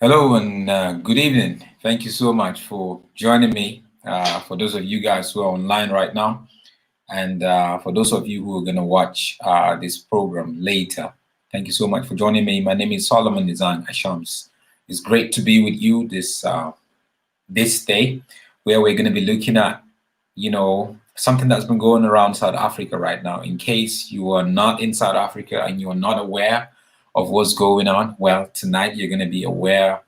Hello and good evening. Thank you so much for joining me. For those of you guys who are online right now, and for those of you who are going to watch this program later, thank you so much for joining me. My name is Solomon Nizan Ashams. It's great to be with you this day, where we're going to be looking at, something that's been going around South Africa right now. In case you are not in South Africa and you are not aware of what's going on, well, tonight you're going to be aware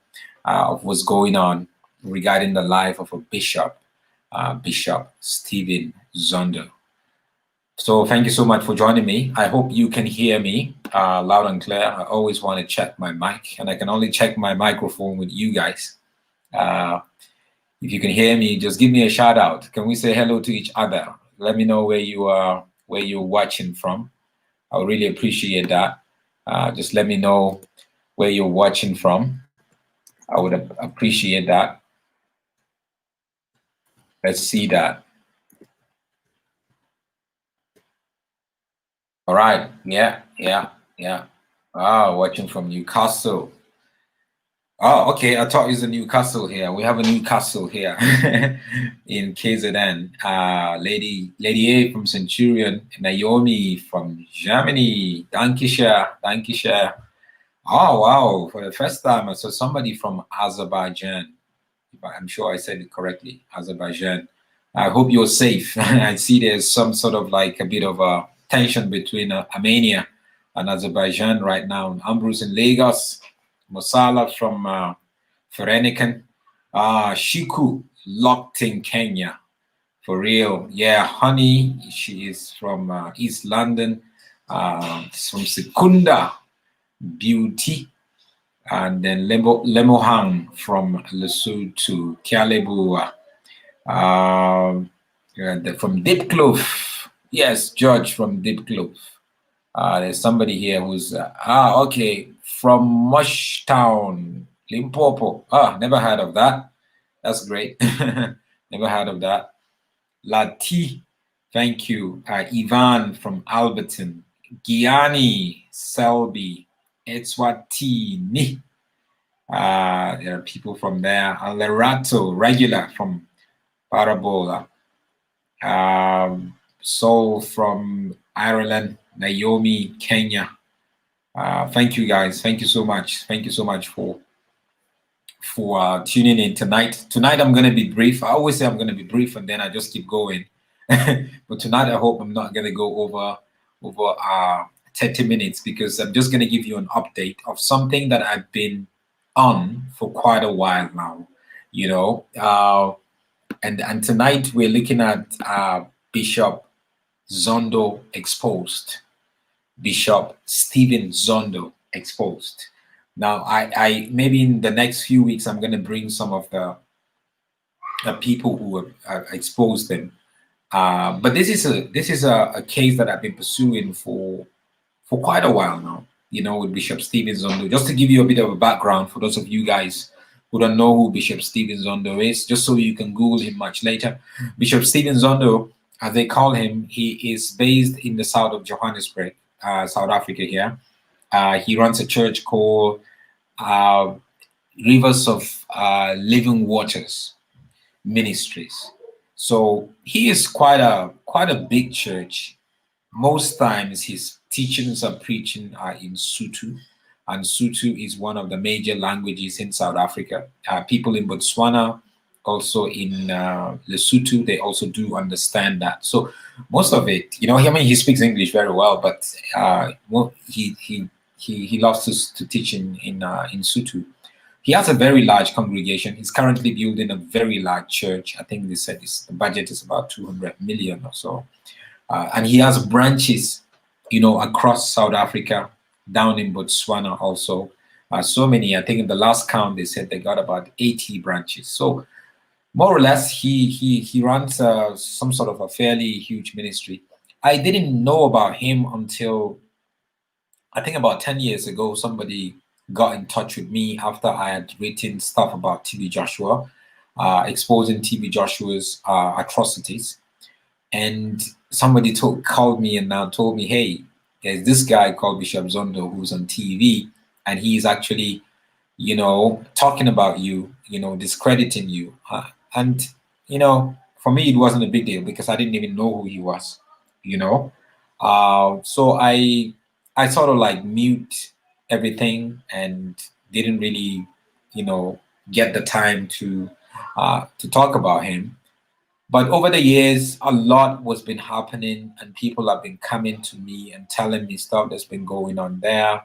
of what's going on regarding the life of a bishop, Bishop Stephen Zondo. So thank you so much for joining me. I hope you can hear me loud and clear. I always want to check my mic, and I can only check my microphone with you guys. If you can hear me, just give me a shout out. Can we say hello to each other? Let me know where you are, where you're watching from. I would really appreciate that. Just let me know where you're watching from. I would appreciate that. Let's see that. All right. Yeah. Watching from Newcastle. Oh, okay. I thought it was a Newcastle here. We have a Newcastle here in KZN. Lady A from Centurion, Naomi from Germany. Dankisha. Oh, wow. For the first time, I saw somebody from Azerbaijan. I'm sure I said it correctly. Azerbaijan. I hope you're safe. I see there's some sort of like a bit of a tension between Armenia and Azerbaijan right now. Ambrose in Lagos. Mosala from Ferenican. Shiku, locked in Kenya. For real. Yeah, Honey, she is from East London. From Sekunda, Beauty. And then Lemohang from Lesotho, Kialebu. From Deep Clove. Yes, George from Deep Clove. There's somebody here who's okay, from Mushtown, Limpopo. Never heard of that. That's great. Never heard of that. Lati, thank you. Ivan from Alberton, Gianni, Selby, Etswatini. There are people from there. Lerato, regular from Parabola. Soul from Ireland. Naomi, Kenya. Thank you guys. Thank you so much. Thank you so much for tuning in tonight. Tonight I'm going to be brief. I always say I'm going to be brief and then I just keep going. But tonight I hope I'm not going to go over 30 minutes because I'm just going to give you an update of something that I've been on for quite a while now. And tonight we're looking at Bishop Zondo exposed. Bishop Stephen Zondo exposed. Now, I maybe in the next few weeks I'm going to bring some of the people who have exposed them. But this is a case that I've been pursuing for quite a while now. With Bishop Stephen Zondo. Just to give you a bit of a background for those of you guys who don't know who Bishop Stephen Zondo is, just so you can Google him much later. Bishop Stephen Zondo, as they call him, he is based in the south of Johannesburg. South Africa here. He runs a church called Rivers of Living Waters Ministries. So he is quite a big church. Most times his teachings and preaching are in Sotho, and Sotho is one of the major languages in South Africa. People in Botswana, also in Lesotho, they also do understand that. So most of it, he speaks English very well, but he loves to teach in Sotho. He has a very large congregation. He's currently building a very large church. I think they said the budget is about 200 million or so. And he has branches, across South Africa, down in Botswana also. So many, I think in the last count, they said they got about 80 branches. So more or less, he runs some sort of a fairly huge ministry. I didn't know about him until I think about 10 years ago. Somebody got in touch with me after I had written stuff about TB Joshua, exposing TB Joshua's atrocities. And somebody called me and now told me, hey, there's this guy called Bishop Zondo who's on TV, and he's actually talking about you, discrediting you. And, for me, it wasn't a big deal because I didn't even know who he was, you know. So I sort of like mute everything and didn't really, you know, get the time to talk about him. But over the years, a lot was been happening, and people have been coming to me and telling me stuff that's been going on there.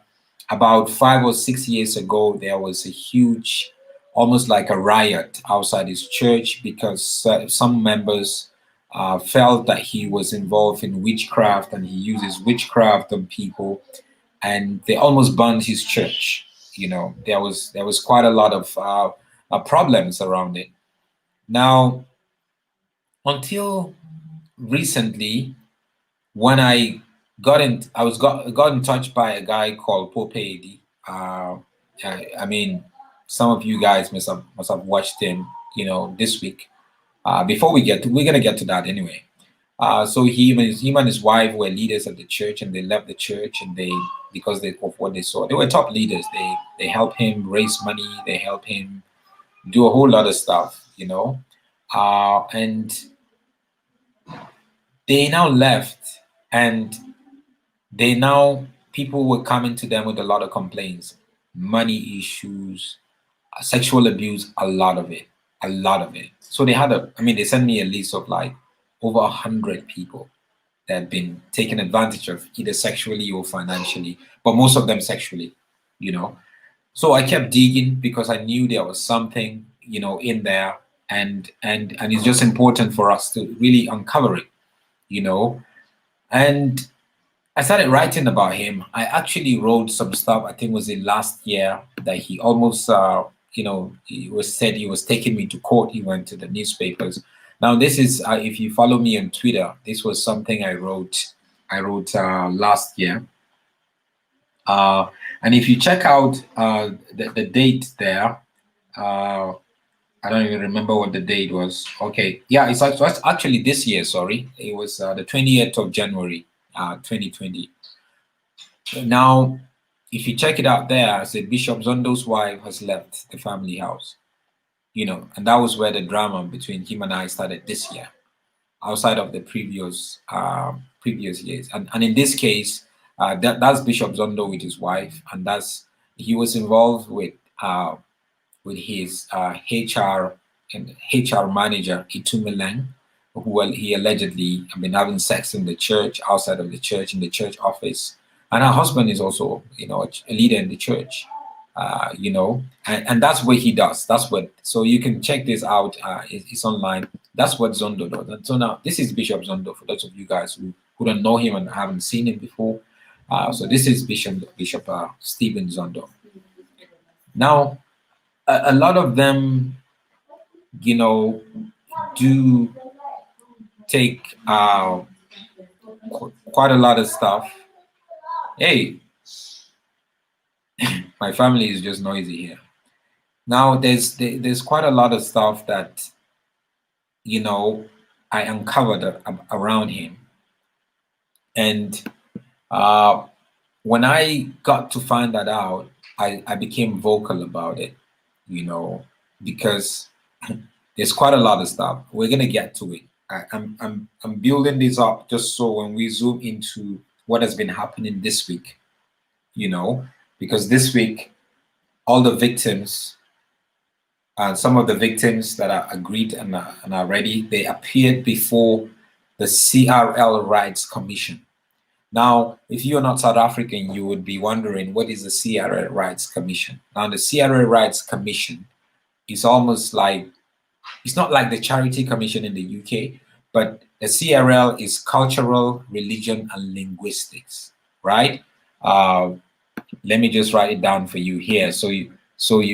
About 5 or 6 years ago, there was a huge, almost like a riot outside his church because some members felt that he was involved in witchcraft and he uses witchcraft on people, and they almost burned his church. There was quite a lot of problems around it. Now, until recently, when I got in touch by a guy called Pope Edi. I mean, some of you guys must have watched him, this week. Before we're gonna get to that anyway. So him and his wife were leaders of the church, and they left the church, and because of what they saw, they were top leaders. They helped him raise money. They helped him do a whole lot of stuff, and they now left, and people were coming to them with a lot of complaints, money issues, sexual abuse, a lot of it. So they sent me a list of like over 100 people that had been taken advantage of either sexually or financially, but most of them sexually, you know. So I kept digging because I knew there was something, in there, and it's just important for us to really uncover it, you know. And I started writing about him. I actually wrote some stuff. I think it was in last year that he almost, he was said he was taking me to court. He went to the newspapers. Now, this is if you follow me on Twitter, this was something I wrote. Last year. And if you check out the date there, I don't even remember what the date was. Okay, yeah, it's actually this year. Sorry, it was the 28th of January, 2020. Now, if you check it out there, I said Bishop Zondo's wife has left the family house, and that was where the drama between him and I started this year, outside of the previous years. And in this case, that's Bishop Zondo with his wife, and he was involved with his HR manager Itumeleng, who he allegedly had been having sex in the church, outside of the church, in the church office. And her husband is also, a leader in the church, and that's what he does. So you can check this out. It's online. That's what Zondo does. And so now this is Bishop Zondo, for those of you guys who don't know him and haven't seen him before. So this is Bishop Stephen Zondo. Now, a lot of them, do take quite a lot of stuff. Hey, my family is just noisy here. Now, there's quite a lot of stuff that, I uncovered around him. And when I got to find that out, I became vocal about it, because there's quite a lot of stuff. We're gonna get to it. I'm building this up just so when we zoom into what has been happening this week, because this week all the victims and some of the victims that are agreed and are ready, they appeared before the CRL Rights Commission. Now, if you're not South African, you would be wondering, what is the CRL Rights Commission? Now, the CRL Rights Commission is almost like, it's not like the Charity Commission in the UK, but the CRL is Cultural, Religion, and Linguistics, right? Let me just write it down for you here, so you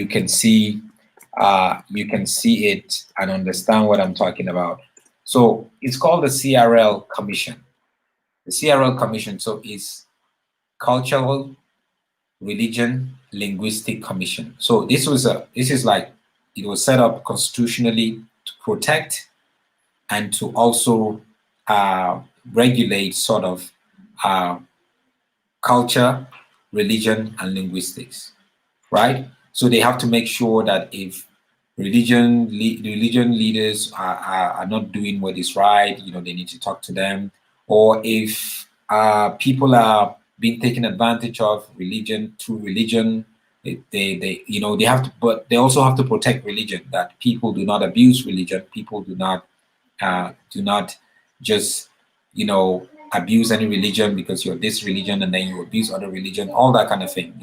can see it and understand what I'm talking about. So it's called the CRL Commission. The CRL Commission, so it's Cultural, Religion, Linguistic Commission. So it was set up constitutionally to protect and to also regulate sort of culture, religion, and linguistics, right? So they have to make sure that if religion leaders are not doing what is right, they need to talk to them. Or if people are being taken advantage of through religion, they have to, but they also have to protect religion, that people do not abuse religion, people do not just abuse any religion because you're this religion and then you abuse other religion, all that kind of thing,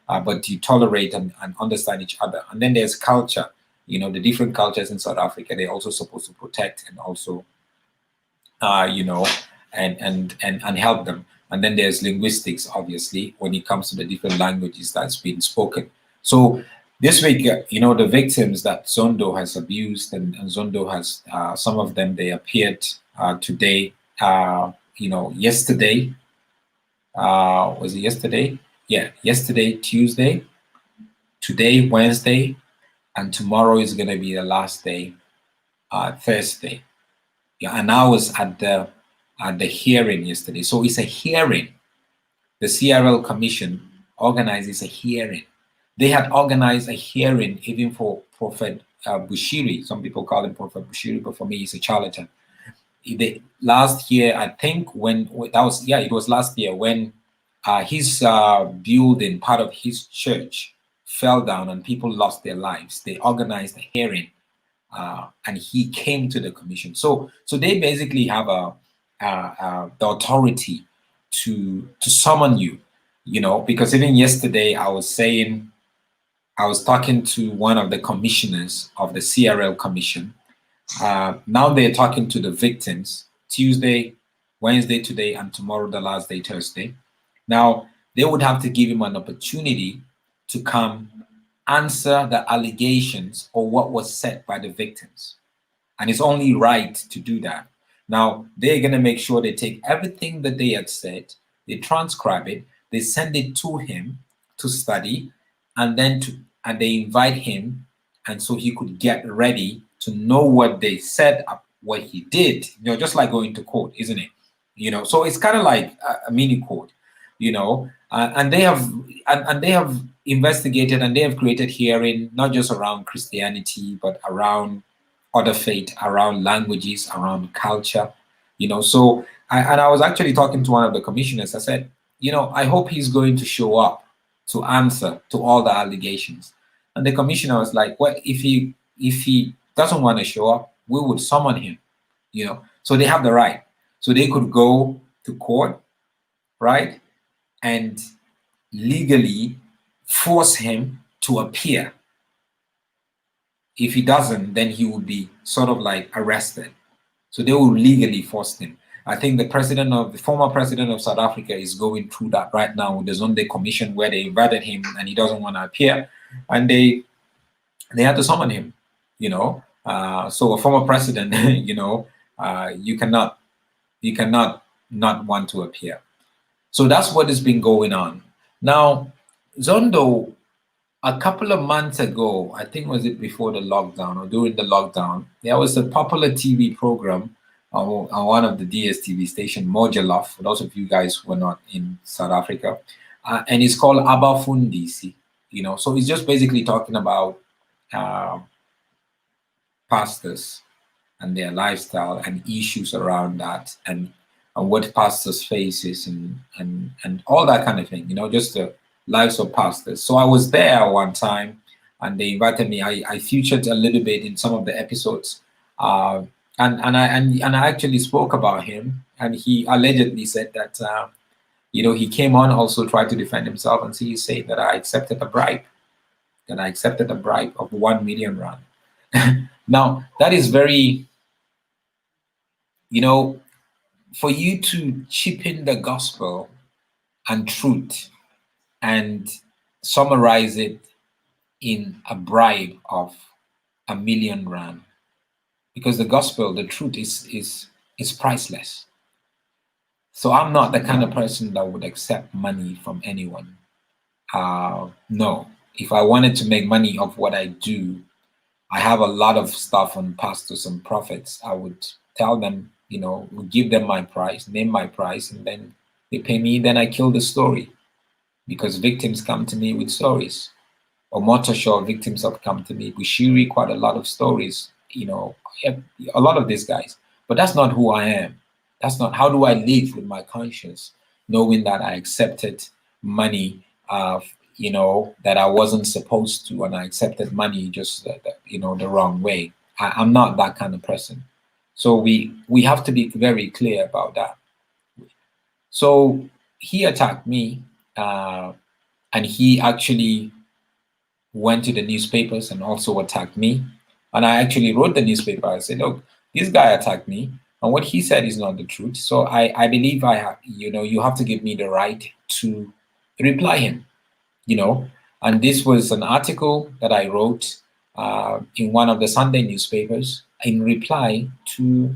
but you tolerate and understand each other. And then there's culture, the different cultures in South Africa, they're also supposed to protect and also and help them. And then there's linguistics, obviously, when it comes to the different languages that's been spoken. So this week, the victims that Zondo has abused, and Zondo has, some of them, they appeared today, yesterday. Was it yesterday? Yeah, yesterday, Tuesday. Today, Wednesday. And tomorrow is going to be the last day, Thursday. Yeah, and I was at the hearing yesterday. So it's a hearing. The CRL Commission organizes a hearing. They had organized a hearing even for Prophet Bushiri. Some people call him Prophet Bushiri, but for me, he's a charlatan. Last year, I think it was last year when his building, part of his church, fell down and people lost their lives. They organized a hearing, and he came to the commission. So they basically have the authority to summon you, because even yesterday I was talking to one of the commissioners of the CRL Commission. Now they're talking to the victims Tuesday, Wednesday, today, and tomorrow, the last day, Thursday. Now they would have to give him an opportunity to come answer the allegations or what was said by the victims. And it's only right to do that. Now, they're going to make sure they take everything that they had said, they transcribe it, they send it to him to study, and then they invite him, and so he could get ready to know what they said, what he did, just like going to court, isn't it? So it's kind of like a mini court, and they have investigated and they have created hearing, not just around Christianity, but around other faith, around languages, around culture, So I was actually talking to one of the commissioners. I said, I hope he's going to show up to answer to all the allegations. And the commissioner was like, well, if he doesn't want to show up, we would summon him, So they have the right. So they could go to court, right? And legally force him to appear. If he doesn't, then he will be sort of like arrested. So they will legally force him. I think the former president of South Africa is going through that right now with the Zondo Commission, where they invited him and he doesn't want to appear, and they had to summon him. So a former president, you cannot not want to appear. So that's what has been going on. Now, Zondo, a couple of months ago, I think was it before the lockdown or during the lockdown, there was a popular TV program on one of the DSTV station, Mojalov, for those of you guys who are not in South Africa, and it's called Abafundisi. So it's just basically talking about pastors and their lifestyle and issues around that, and what pastors faces and all that kind of thing, just the lives of pastors. So I was there one time and they invited me. I featured a little bit in some of the episodes, and I actually spoke about him, and he allegedly said that he came on, also tried to defend himself, and so he said that I accepted a bribe of 1 million rand. Now that is very, for you to cheapen the gospel and truth and summarize it in a bribe of 1 million rand, because the gospel, the truth is priceless. So I'm not the kind of person that would accept money from anyone. No, if I wanted to make money of what I do, I have a lot of stuff on pastors and prophets. I would tell them, give them my price, name my price, and then they pay me. Then I kill the story, because victims come to me with stories. Omotosho victims have come to me. Bushiri, quite a lot of stories, a lot of these guys. But that's not who I am. That's not how do I live with my conscience, knowing that I accepted money, that I wasn't supposed to, and I accepted money just the wrong way. I'm not that kind of person. So we have to be very clear about that. So he attacked me, and he actually went to the newspapers and also attacked me. And I actually wrote the newspaper. I said, look, this guy attacked me, and what he said is not the truth. So I believe I have, you have to give me the right to reply him, And this was an article that I wrote in one of the Sunday newspapers in reply to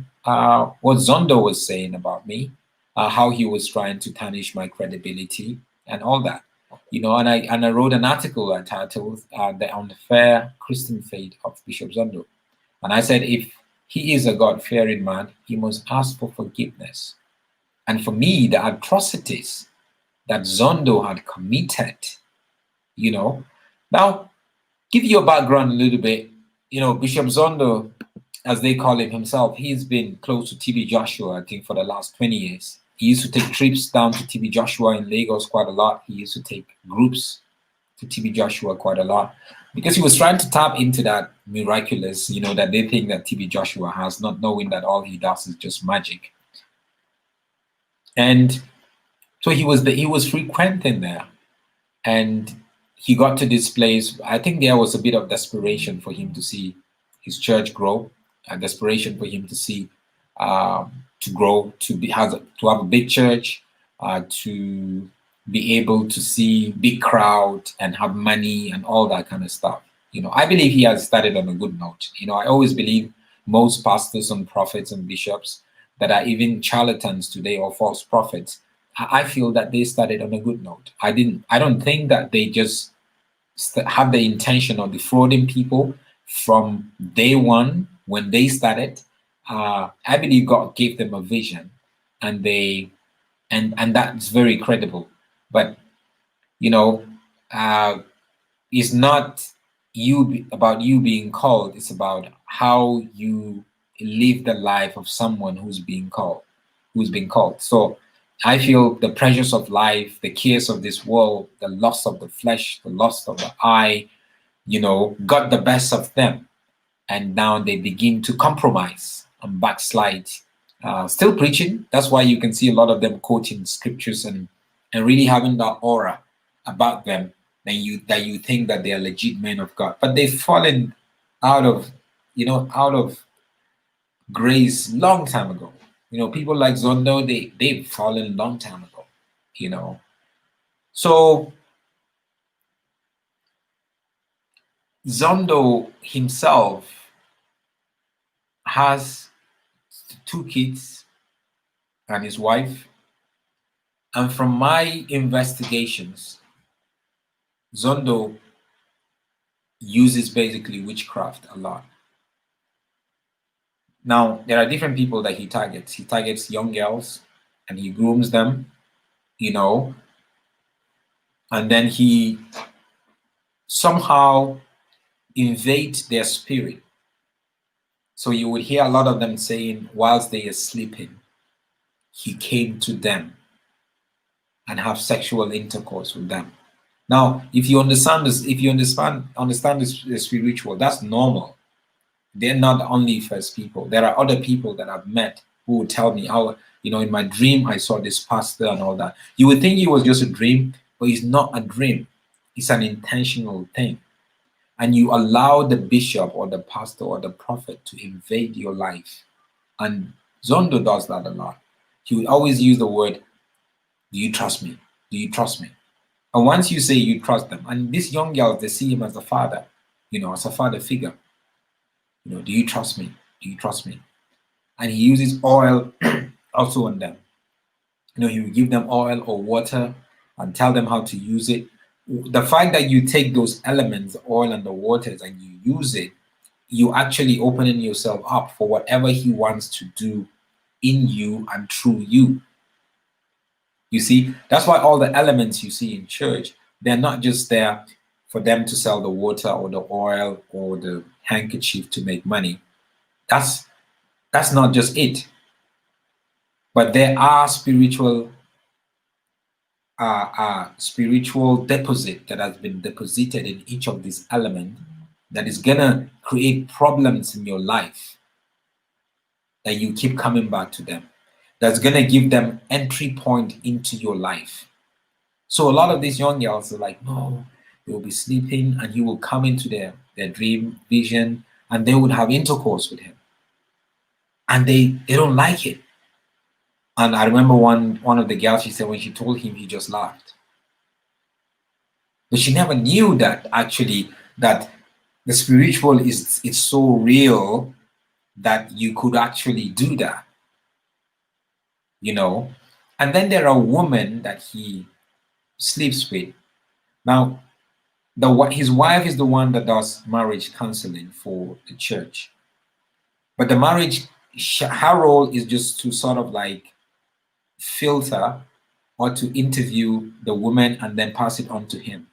what Zondo was saying about me, how he was trying to tarnish my credibility and all that. And I wrote an article entitled "The Unfair Christian Fate of Bishop Zondo," and I said if he is a God-fearing man, he must ask for forgiveness. And for me, the atrocities that Zondo had committed, Now, give you a background a little bit. Bishop Zondo, as they call him himself, he's been close to TB Joshua, I think, for the last 20 years. He used to take trips down to TB Joshua in Lagos quite a lot. He used to take groups to TB Joshua quite a lot because he was trying to tap into that miraculous, that they think that TB Joshua has, not knowing that all he does is just magic. And so he was frequenting there, and he got to this place. I think there was a bit of desperation for him to see his church grow, a desperation for him to see to grow, to have a big church, to be able to see big crowd and have money and all that kind of stuff. I believe he has started on a good note. I always believe most pastors and prophets and bishops that are even charlatans today or false prophets, I feel that they started on a good note. I don't think that they just have the intention of defrauding people from day one when they started. I believe God gave them a vision, and and that's very credible. But it's not about you being called. It's about how you live the life of someone who's been called. So I feel the pressures of life, the cares of this world, the lust of the flesh, the lust of the eye, got the best of them. And now they begin to compromise and backslide. Still preaching. That's why you can see a lot of them quoting scriptures and really having that aura about them that you think that they are legit men of God. But they've fallen out of grace long time ago. People like Zondo, they've fallen long time ago. So Zondo himself has 2 kids and his wife. And from my investigations, Zondo uses basically witchcraft a lot. Now, there are different people that he targets. He targets young girls and he grooms them, and then he somehow invades their spirit. So you would hear a lot of them saying, whilst they are sleeping, he came to them and have sexual intercourse with them. Now, if you understand this, understand this spiritual, that's normal. They're not the only first people. There are other people that I've met who would tell me how, in my dream, I saw this pastor and all that. You would think it was just a dream, but it's not a dream. It's an intentional thing. And you allow the bishop or the pastor or the prophet to invade your life. And Zondo does that a lot. He would always use the word, do you trust me? Do you trust me? And once you say you trust them, and these young girls, they see him as a father, as a father figure. Do you trust me? Do you trust me? And he uses oil also on them. He will give them oil or water and tell them how to use it. The fact that you take those elements, the oil and the waters, and you use it, you actually opening yourself up for whatever he wants to do in you and through you. You see, that's why all the elements you see in church, they're not just there for them to sell the water or the oil or the handkerchief to make money. That's not just it. But there are spiritual deposit that has been deposited in each of these elements that is gonna create problems in your life that you keep coming back to them. That's gonna give them entry point into your life. So a lot of these young girls are like, no, they will be sleeping and he will come into their dream vision and they would have intercourse with him. And they don't like it. And I remember one of the girls, she said when she told him, he just laughed. But she never knew that actually that the spiritual it's so real that you could actually do that, you know. And then there are women that he sleeps with. Now, his wife is the one that does marriage counseling for the church. But the marriage, her role is just to sort of like filter or to interview the woman and then pass it on to him.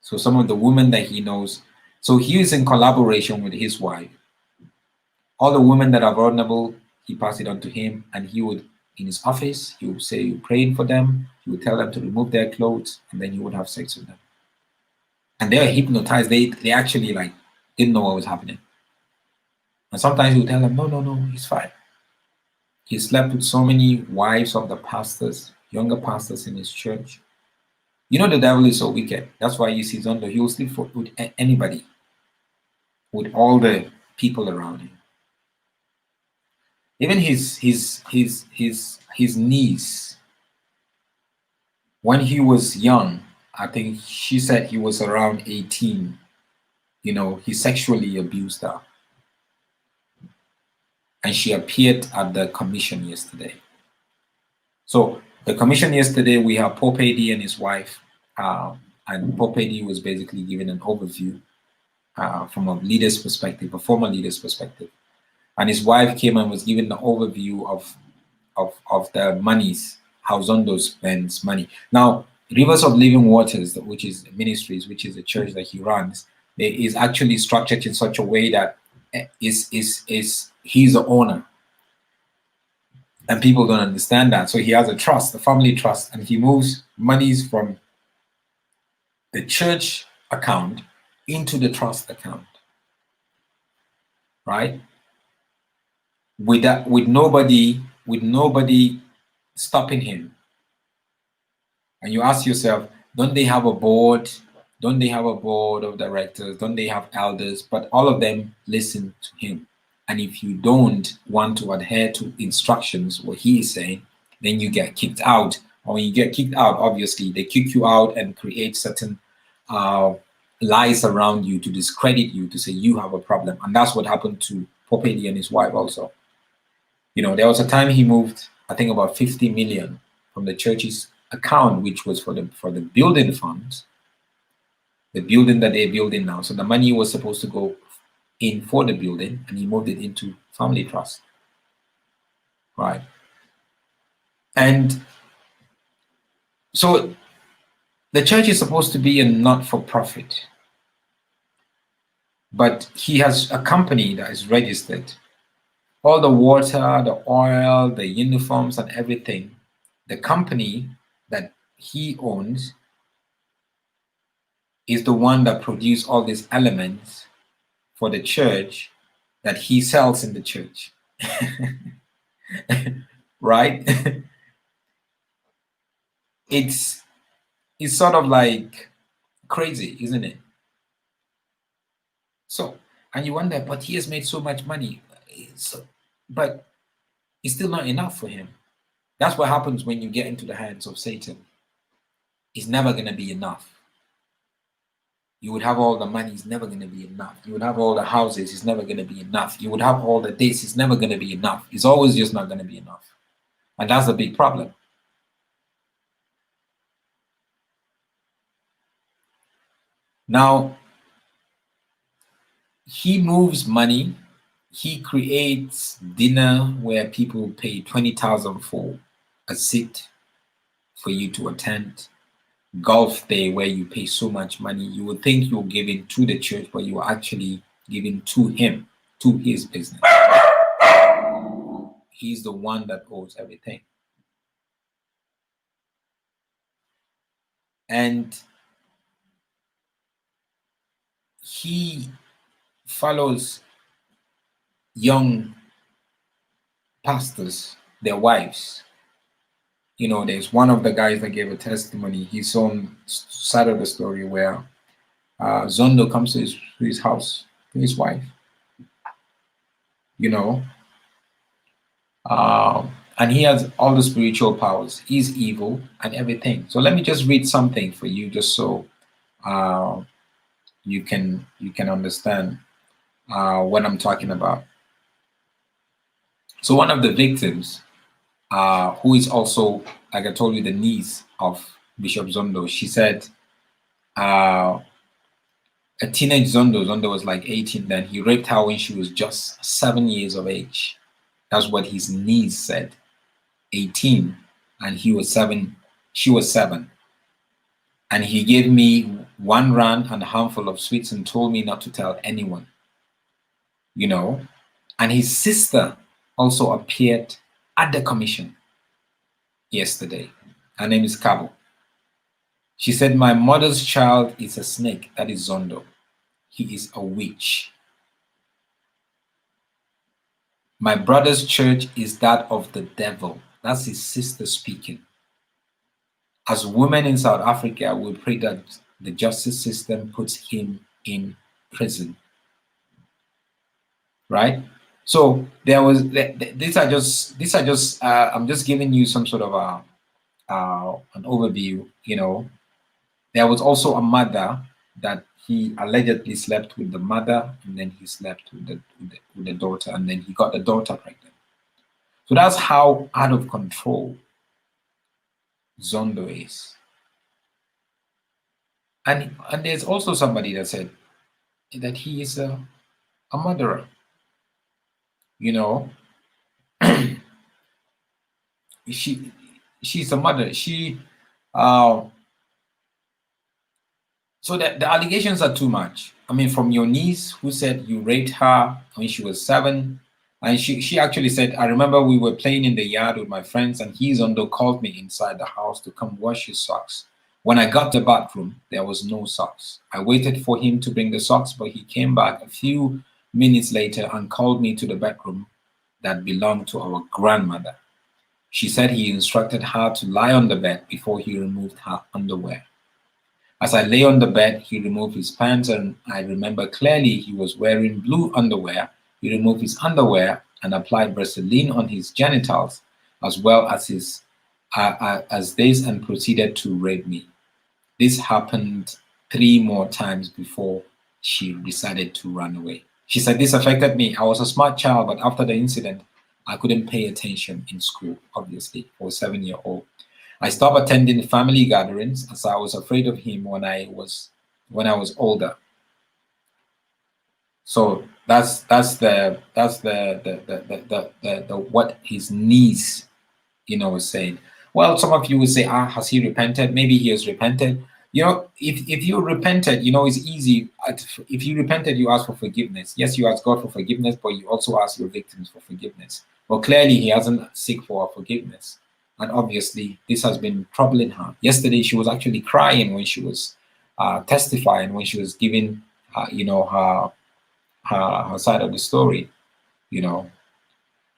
So some of the women that he knows, so he is in collaboration with his wife. All the women that are vulnerable, he passed it on to him, and he would, in his office, he would say, you're praying for them, he would tell them to remove their clothes, and then he would have sex with them. And they are hypnotized. They actually like didn't know what was happening. And sometimes he would tell them, no, he's fine. He slept with so many wives of the pastors, younger pastors in his church. You know, the devil is so wicked. That's why you see Zondo. He will sleep with anybody, with all the people around him. Even his niece, when he was young, I think she said he was around 18. You know, he sexually abused her. And she appeared at the commission yesterday. So the commission yesterday, we have Popedi and his wife. And Popedi was basically given an overview from a leader's perspective, a former leader's perspective. And his wife came and was given the overview of the monies, how Zondo spends money. Now, Rivers of Living Waters, which is ministries, which is a church that he runs, is actually structured in such a way that he's the owner. And people don't understand that. So he has a trust, a family trust, and he moves monies from the church account into the trust account. Right? With nobody stopping him. And you ask yourself, don't they have a board? Don't they have a board of directors? Don't they have elders? But all of them listen to him. And if you don't want to adhere to instructions, what he is saying, then you get kicked out. And when you get kicked out, obviously, they kick you out and create certain lies around you to discredit you, to say you have a problem. And that's what happened to Popedi and his wife also. You know, there was a time he moved, I think, about 50 million from the church's account, which was for the building funds, the building that they're building now. So the money was supposed to go in for the building, and he moved it into family trust. Right. And so the church is supposed to be a not-for-profit, but he has a company that is registered. All the water, the oil, the uniforms, and everything, the company that he owns is the one that produces all these elements for the church that he sells in the church. Right? It's sort of like crazy, isn't it? So, and you wonder, but he has made so much money. But it's still not enough for him. That's what happens when you get into the hands of Satan. It's never going to be enough. You would have all the money, it's never going to be enough. You would have all the houses, it's never going to be enough. You would have all the this, it's never going to be enough. It's always just not going to be enough. And that's a big problem. Now, he moves money. He creates dinner where people pay 20,000 for a seat for you to attend. golf day where you pay so much money. You would think you're giving to the church, but you are actually giving to him, to his business. He's the one that owes everything. And he follows young pastors, their wives. You know, there's one of the guys that gave a testimony, his own side of the story, where Zondo comes to his house, to his wife, you know, and he has all the spiritual powers. He's evil and everything. So let me just read something for you, just so you can understand what I'm talking about. So one of the victims, who is also, like I told you, the niece of Bishop Zondo, she said, a teenage Zondo was like 18 then, he raped her when she was just 7 years of age. That's what his niece said. 18 and he was 7, she was 7. And he gave me 1 rand and a handful of sweets and told me not to tell anyone, you know. And his sister also appeared at the commission yesterday. Her name is Kabo. She said, my mother's child is a snake. That is Zondo. He is a witch. My brother's church is that of the devil. That's his sister speaking. As women in South Africa, we pray that the justice system puts him in prison. Right? So there was, these are just I'm just giving you some sort of an overview, you know. There was also a mother that he allegedly slept with the mother, and then he slept with the daughter, and then he got the daughter pregnant. So that's how out of control Zondo is. And there's also somebody that said that he is a murderer. You know, she's a mother. So the allegations are too much. I mean, from your niece who said you raped her when she was 7, and she actually said, I remember we were playing in the yard with my friends, and Zondo called me inside the house to come wash his socks. When I got to the bathroom, there was no socks. I waited for him to bring the socks, but he came back a few minutes later and called me to the bedroom that belonged to our grandmother. She said he instructed her to lie on the bed before he removed her underwear. As I lay on the bed, he removed his pants, and I remember clearly he was wearing blue underwear. He removed his underwear and applied Vaseline on his genitals, as well as his this, and proceeded to rape me. This happened 3 more times before she decided to run away. She said, this affected me. I was a smart child, but after the incident, I couldn't pay attention in school, obviously, for a 7-year-old. I stopped attending family gatherings as I was afraid of him when I was older. So that's the what his niece, you know, was saying. Well, some of you will say, has he repented? Maybe he has repented. You know, if you repented, you know, it's easy. If you repented, you ask for forgiveness. Yes, you ask God for forgiveness, but you also ask your victims for forgiveness. Well, clearly he hasn't seek for forgiveness. And obviously, this has been troubling her. Yesterday, she was actually crying when she was testifying, when she was giving, you know, her side of the story, you know.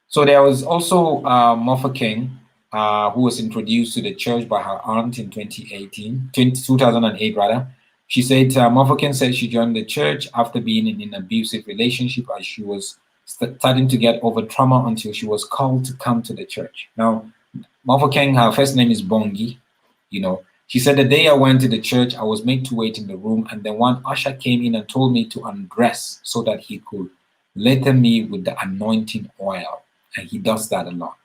So there was also Mofa King, who was introduced to the church by her aunt in 2008 rather. She said, Mofa King said she joined the church after being in an abusive relationship as she was starting to get over trauma until she was called to come to the church. Now, Mofa King, her first name is Bongi, you know. She said, the day I went to the church, I was made to wait in the room, and then one usher came in and told me to undress so that he could lather me with the anointing oil. And he does that a lot.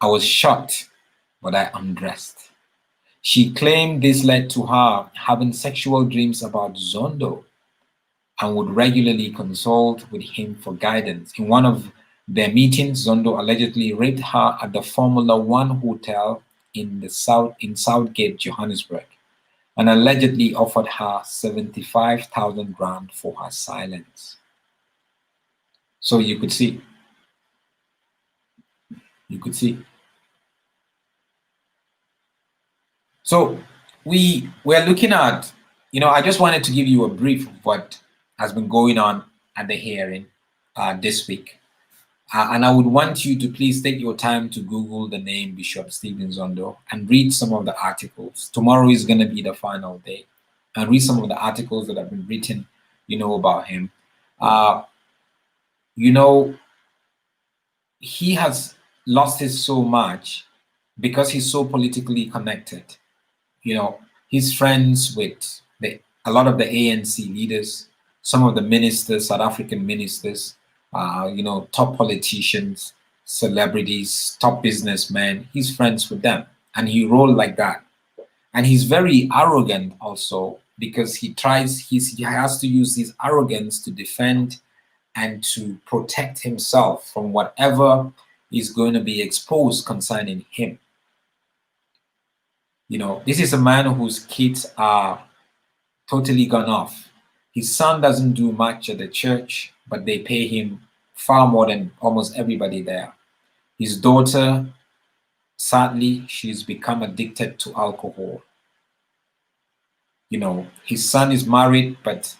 I was shocked, but I undressed. She claimed this led to her having sexual dreams about Zondo and would regularly consult with him for guidance. In one of their meetings, Zondo allegedly raped her at the Formula One hotel in Southgate, Johannesburg, and allegedly offered her 75,000 rand for her silence. So you could see. So we're looking at, I just wanted to give you a brief of what has been going on at the hearing this week. And I would want you to please take your time to Google the name Bishop Stephen Zondo and read some of the articles. Tomorrow is going to be the final day. And read some of the articles that have been written, about him. He has lost it so much because he's so politically connected. He's friends with a lot of the ANC leaders, some of the ministers, South African ministers, top politicians, celebrities, top businessmen. He's friends with them, and he rolled like that. And he's very arrogant also, because he has to use his arrogance to defend and to protect himself from whatever is going to be exposed concerning him. This is a man whose kids are totally gone off. His son doesn't do much at the church, but they pay him far more than almost everybody there. His daughter, sadly, she's become addicted to alcohol. His son is married, but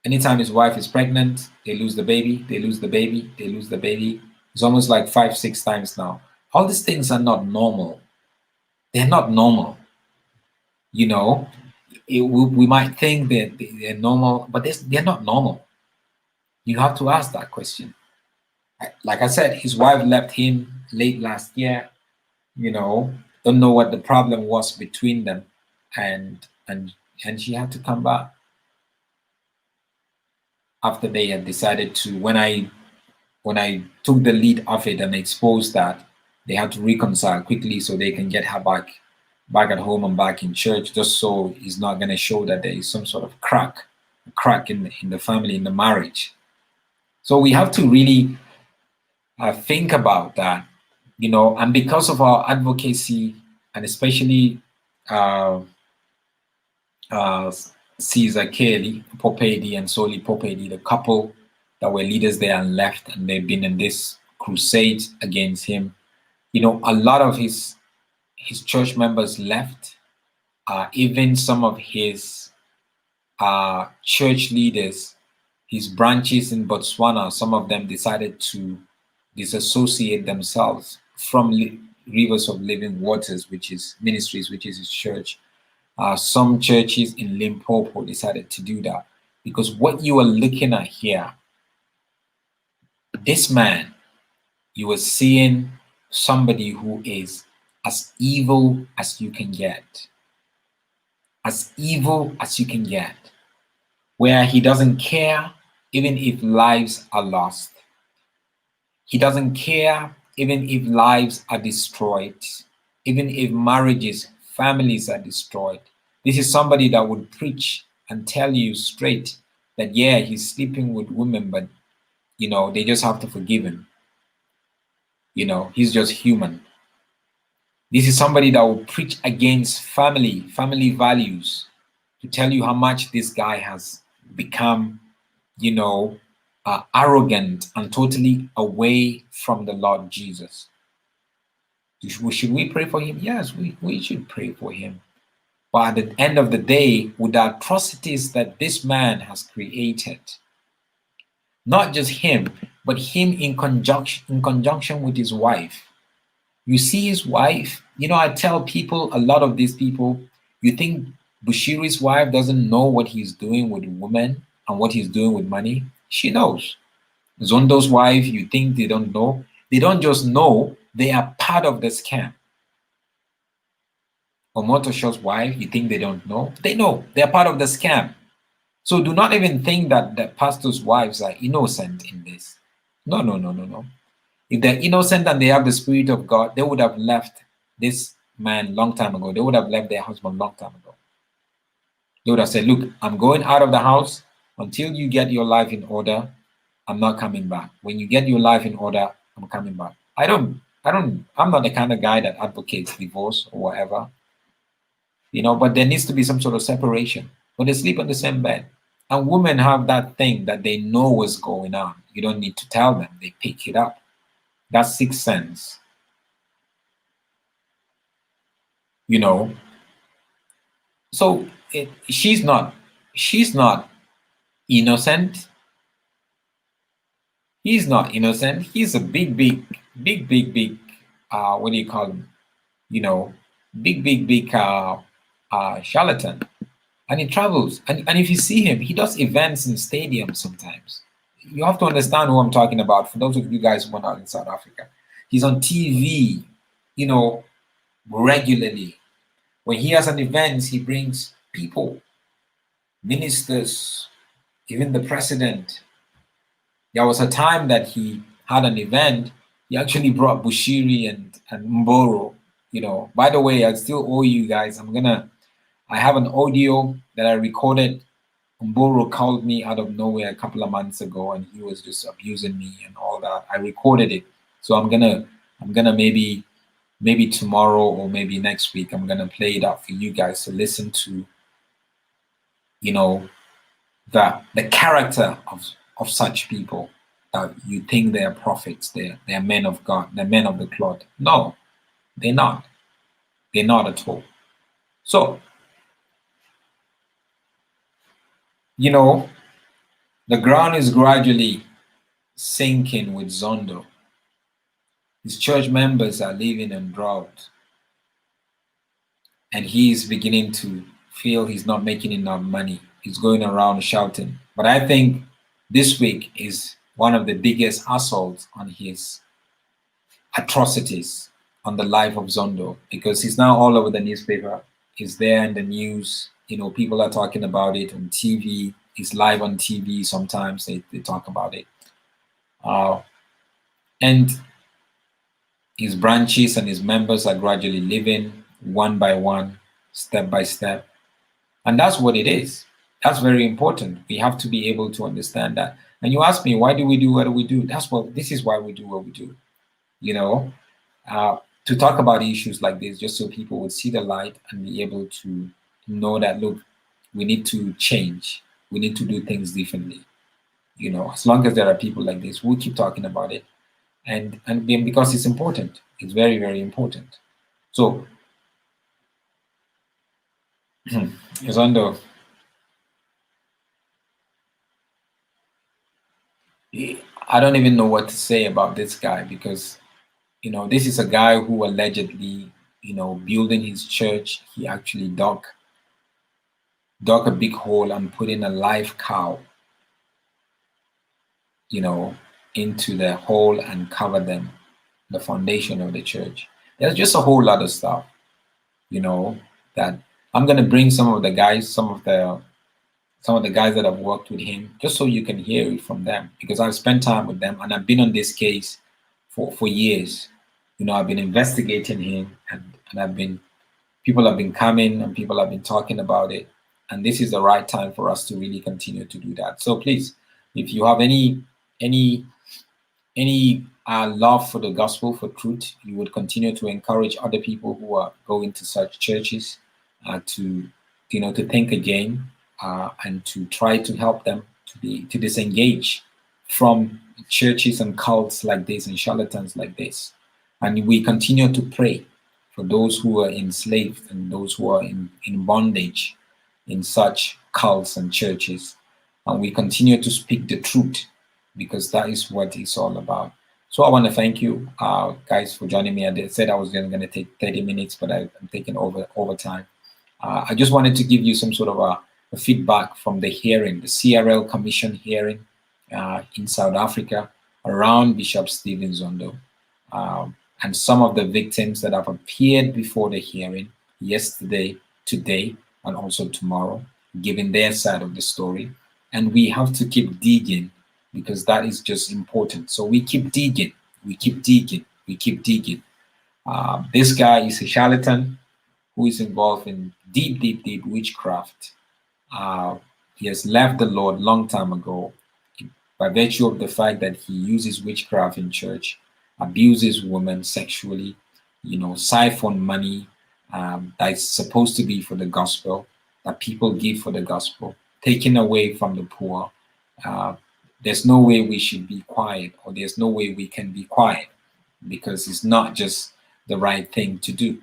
anytime his wife is pregnant, they lose the baby, they lose the baby, they lose the baby. It's almost like 5-6 times now. All these things are not normal. They're not normal. We might think that they're normal, but they're not normal. You have to ask that question. Like I said, his wife left him late last year. Don't know what the problem was between them, and she had to come back after they had decided to. When I took the lead of it and exposed that, they had to reconcile quickly so they can get her back at home and back in church, just so he's not going to show that there is some sort of crack in the family, in the marriage. So we have to really think about that, and because of our advocacy, and especially Caesar Kelly, Popedi and Soli Popedi, the couple that were leaders there and left, and they've been in this crusade against him. A lot of his church members left. Even some of his church leaders, his branches in Botswana, some of them decided to disassociate themselves from Rivers of Living Waters, which is ministries, which is his church. Some churches in Limpopo decided to do that, because what you are looking at here, this man, you are seeing somebody who is as evil as you can get. As evil as you can get. Where he doesn't care even if lives are lost. He doesn't care even if lives are destroyed. Even if marriages, families are destroyed. This is somebody that would preach and tell you straight that, yeah, he's sleeping with women, but, they just have to forgive him. He's just human. This is somebody that will preach against family values, to tell you how much this guy has become, arrogant and totally away from the Lord Jesus. Should we pray for him? Yes, we should pray for him. But at the end of the day, with the atrocities that this man has created, not just him, but him in conjunction with his wife. You see his wife, I tell people, a lot of these people, you think Bushiri's wife doesn't know what he's doing with women and what he's doing with money? She knows. Zondo's wife, you think they don't know? They don't just know, they are part of the scam. Omotoshaw's wife, you think they don't know? They know, they're part of the scam. So do not even think that the pastors' wives are innocent in this. No. If they're innocent and they have the Spirit of God, they would have left this man long time ago. They would have left their husband long time ago. They would have said, look, I'm going out of the house until you get your life in order. I'm not coming back. When you get your life in order, I'm coming back. I don't I'm not the kind of guy that advocates divorce or whatever, but there needs to be some sort of separation. But they sleep on the same bed. And women have that thing that they know what's going on. You don't need to tell them, they pick it up. That's sixth sense, you know. So she's not innocent. He's not innocent. He's a big, what do you call him? Big, charlatan. And he travels. And if you see him, he does events in stadiums sometimes. You have to understand who I'm talking about. For those of you guys who are not in South Africa, he's on TV, regularly. When he has an event, he brings people, ministers, even the president. There was a time that he had an event. He actually brought Bushiri and Mboro. By the way, I still owe you guys. I have an audio that I recorded. Mboro called me out of nowhere a couple of months ago, and he was just abusing me and all that. I recorded it, so I'm gonna maybe tomorrow or maybe next week, I'm gonna play it out for you guys to listen to. The character of such people. You think they're prophets, they're men of God, they're men of the cloth. No, they're not. They're not at all. So, the ground is gradually sinking with Zondo. His church members are living in drought. And he is beginning to feel he's not making enough money. He's going around shouting. But I think this week is one of the biggest assaults on his atrocities on the life of Zondo, because he's now all over the newspaper. He's there in the news. People are talking about it on TV. He's live on TV. Sometimes they talk about it. And his branches and his members are gradually living one by one, step by step. And that's what it is. That's very important. We have to be able to understand that. And you ask me, why do we do what we do? This is why we do what we do. To talk about issues like this, just so people would see the light and be able to know that, look, we need to change. We need to do things differently. As long as there are people like this, we'll keep talking about it. And because it's important. It's very, very important. So, Zondo, I don't even know what to say about this guy, because this is a guy who allegedly, building his church, he actually dug a big hole and put in a live cow, into the hole and cover them, the foundation of the church. There's just a whole lot of stuff, that I'm gonna bring some of the guys that have worked with him, just so you can hear it from them, because I've spent time with them and I've been on this case for years. I've been investigating him, and people have been coming and people have been talking about it. And this is the right time for us to really continue to do that. So please, if you have any love for the gospel, for truth, you would continue to encourage other people who are going to such churches to think again, and to try to help them to disengage from churches and cults like this and charlatans like this. And we continue to pray for those who are enslaved and those who are in bondage in such cults and churches. And we continue to speak the truth, because that is what it's all about. So I want to thank you guys for joining me. I said I was going to take 30 minutes, but I'm taking over time. I just wanted to give you some sort of a feedback from the hearing, the CRL Commission hearing in South Africa around Bishop Stephen Zondo, and some of the victims that have appeared before the hearing yesterday, today, and also tomorrow, giving their side of the story. And we have to keep digging, because that is just important. So we keep digging, we keep digging, we keep digging. This guy is a charlatan who is involved in deep witchcraft. He has left the Lord long time ago by virtue of the fact that he uses witchcraft in church. abuses women sexually, siphon money that is supposed to be for the gospel, that people give for the gospel, taken away from the poor. Uh, there's no way we should be quiet, or there's no way we can be quiet, because it's not just the right thing to do,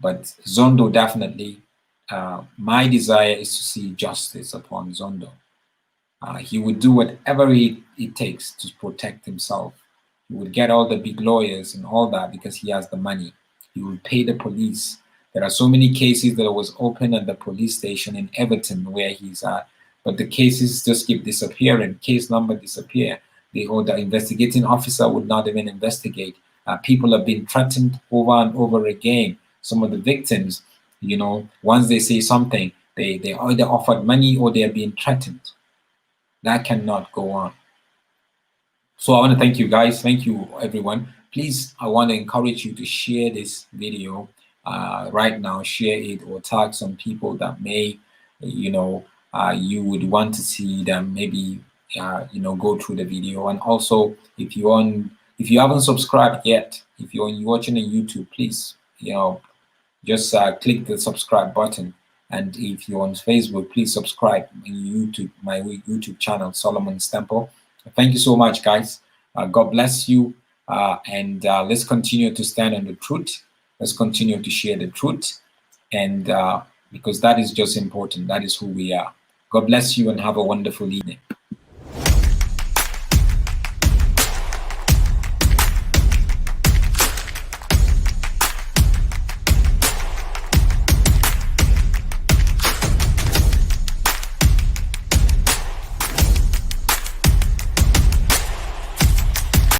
But Zondo definitely, my desire is to see justice upon Zondo. He would do whatever it takes to protect himself. He would get all the big lawyers and all that because he has the money. He would pay the police. There are so many cases that was open at the police station in Everton where he's at, but the cases just keep disappearing. Case number disappear. The investigating officer would not even investigate. People have been threatened over and over again. Some of the victims, once they say something, they either offered money or they are being threatened. That cannot go on. So I want to thank you guys. Thank you, everyone. Please, I want to encourage you to share this video right now. Share it or tag some people that may, you would want to see them maybe, go through the video. And also, if you haven't subscribed yet, if you're watching on YouTube, please, just click the subscribe button. And if you're on Facebook, please subscribe my YouTube channel, Solomon's Temple. Thank you so much, guys. God bless you. And let's continue to stand on the truth. Let's continue to share the truth. And because that is just important. That is who we are. God bless you and have a wonderful evening.